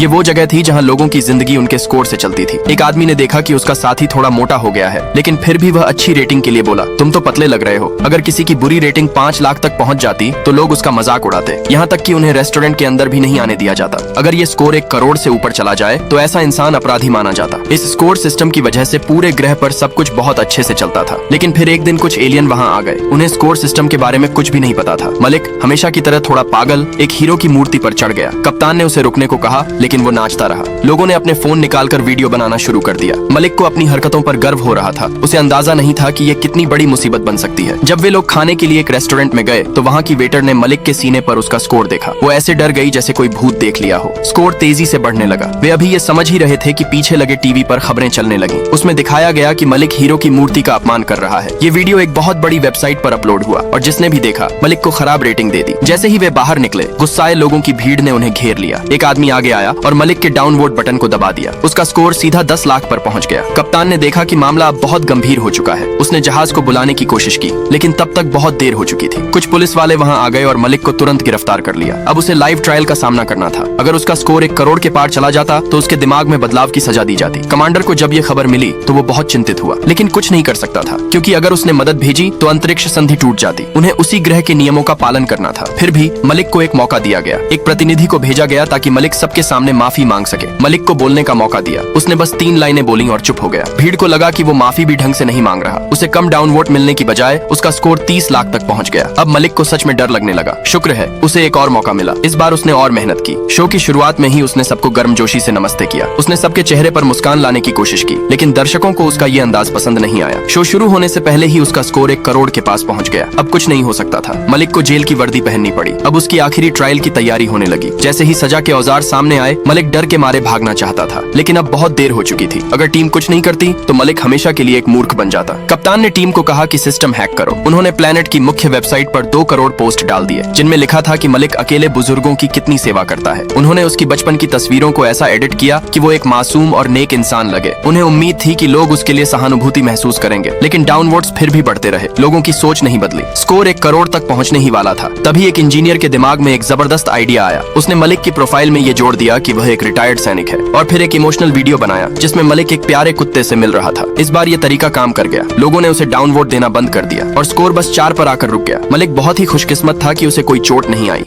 ये वो जगह थी जहाँ लोगों की जिंदगी उनके स्कोर से चलती थी। एक आदमी ने देखा कि उसका साथी थोड़ा मोटा हो गया है, लेकिन फिर भी वह अच्छी रेटिंग के लिए बोला, तुम तो पतले लग रहे हो। अगर किसी की बुरी रेटिंग 5 लाख तक पहुँच जाती तो लोग उसका मजाक उड़ाते, यहाँ तक कि उन्हें रेस्टोरेंट के अंदर भी नहीं आने दिया जाता। अगर ये स्कोर 1 करोड़ से ऊपर चला जाए तो ऐसा इंसान अपराधी माना जाता। इस स्कोर सिस्टम की वजह से पूरे ग्रह पर सब कुछ बहुत अच्छे से चलता था। लेकिन फिर एक दिन कुछ एलियन वहाँ आ गए। उन्हें स्कोर सिस्टम के बारे में कुछ भी नहीं पता था। मलिक हमेशा की तरह थोड़ा पागल एक हीरो की मूर्ति पर चढ़ गया। कप्तान ने उसे रुकने को कहा, लेकिन वो नाचता रहा। लोगों ने अपने फोन निकालकर वीडियो बनाना शुरू कर दिया। मलिक को अपनी हरकतों पर गर्व हो रहा था। उसे अंदाजा नहीं था कि ये कितनी बड़ी मुसीबत बन सकती है। जब वे लोग खाने के लिए एक रेस्टोरेंट में गए तो वहाँ की वेटर ने मलिक के सीने पर उसका स्कोर देखा। वो ऐसे डर गई जैसे कोई भूत देख लिया हो। स्कोर तेजी से बढ़ने लगा। वे अभी ये समझ ही रहे थे कि पीछे लगे टीवी पर खबरें चलने लगी। उसमें दिखाया गया कि मलिक हीरो की मूर्ति का अपमान कर रहा है। ये वीडियो एक बहुत बड़ी वेबसाइट पर अपलोड हुआ और जिसने भी देखा मलिक को खराब रेटिंग दे दी। जैसे ही वे बाहर निकले, गुस्साए लोगों की भीड़ ने उन्हें घेर लिया। एक आदमी आगे आया और मलिक के डाउन वोट बटन को दबा दिया। उसका स्कोर सीधा 10 लाख पर पहुंच गया। कप्तान ने देखा कि मामला अब बहुत गंभीर हो चुका है। उसने जहाज को बुलाने की कोशिश की, लेकिन तब तक बहुत देर हो चुकी थी। कुछ पुलिस वाले वहां आ गए और मलिक को तुरंत गिरफ्तार कर लिया। अब उसे लाइव ट्रायल का सामना करना था। अगर उसका स्कोर 1 करोड़ के पार चला जाता तो उसके दिमाग में बदलाव की सजा दी जाती। कमांडर को जब ये खबर मिली तो वो बहुत चिंतित हुआ, लेकिन कुछ नहीं कर सकता था, क्योंकि अगर उसने मदद भेजी तो अंतरिक्ष संधि टूट जाती। उन्हें उसी ग्रह के नियमों का पालन करना था। फिर भी मलिक को एक मौका दिया गया। एक प्रतिनिधि को भेजा गया ताकि मलिक सबके सामने माफी मांग सके। मलिक को बोलने का मौका दिया। उसने बस 3 लाइनें बोली और चुप हो गया। भीड़ को लगा कि वो माफी भी ढंग से नहीं मांग रहा। उसे कम डाउन वोट मिलने की बजाय उसका स्कोर 30 लाख तक पहुंच गया। अब मलिक को सच में डर लगने लगा। शुक्र है उसे एक और मौका मिला। इस बार उसने और मेहनत की। शो की शुरुआत में ही उसने सबको गर्मजोशी से नमस्ते किया। उसने सबके चेहरे पर मुस्कान लाने की कोशिश की, लेकिन दर्शकों को उसका ये अंदाज पसंद नहीं आया। शो शुरू होने से पहले ही उसका स्कोर 1 करोड़ के पास पहुंच गया। अब कुछ नहीं हो सकता था। मलिक को जेल की वर्दी पहननी पड़ी। अब उसकी आखिरी ट्रायल की तैयारी होने लगी। जैसे ही सजा के औजार सामने आए, मलिक डर के मारे भागना चाहता था, लेकिन अब बहुत देर हो चुकी थी। अगर टीम कुछ नहीं करती तो मलिक हमेशा के लिए एक मूर्ख बन जाता। कप्तान ने टीम को कहा कि सिस्टम हैक करो। उन्होंने प्लेनेट की मुख्य वेबसाइट पर 2 करोड़ पोस्ट डाल दिए, जिनमें लिखा था कि मलिक अकेले बुजुर्गों की कितनी सेवा करता है। उन्होंने उसकी बचपन की तस्वीरों को ऐसा एडिट किया कि वो एक मासूम और नेक इंसान लगे। उन्हें उम्मीद थी कि लोग उसके लिए सहानुभूति महसूस करेंगे, लेकिन डाउनवोट्स फिर भी बढ़ते रहे। लोगों की सोच नहीं बदली। स्कोर 1 करोड़ तक पहुंचने ही वाला था। तभी एक इंजीनियर के दिमाग में एक जबरदस्त आइडिया आया। उसने मलिक की प्रोफाइल में ये जोड़ दिया कि वह एक रिटायर्ड सैनिक है, और फिर एक इमोशनल वीडियो बनाया जिसमें मलिक एक प्यारे कुत्ते से मिल रहा था। इस बार ये तरीका काम कर गया। लोगों ने उसे डाउन वोट देना बंद कर दिया और स्कोर बस 4 पर आकर रुक गया। मलिक बहुत ही खुशकिस्मत था कि उसे कोई चोट नहीं आई।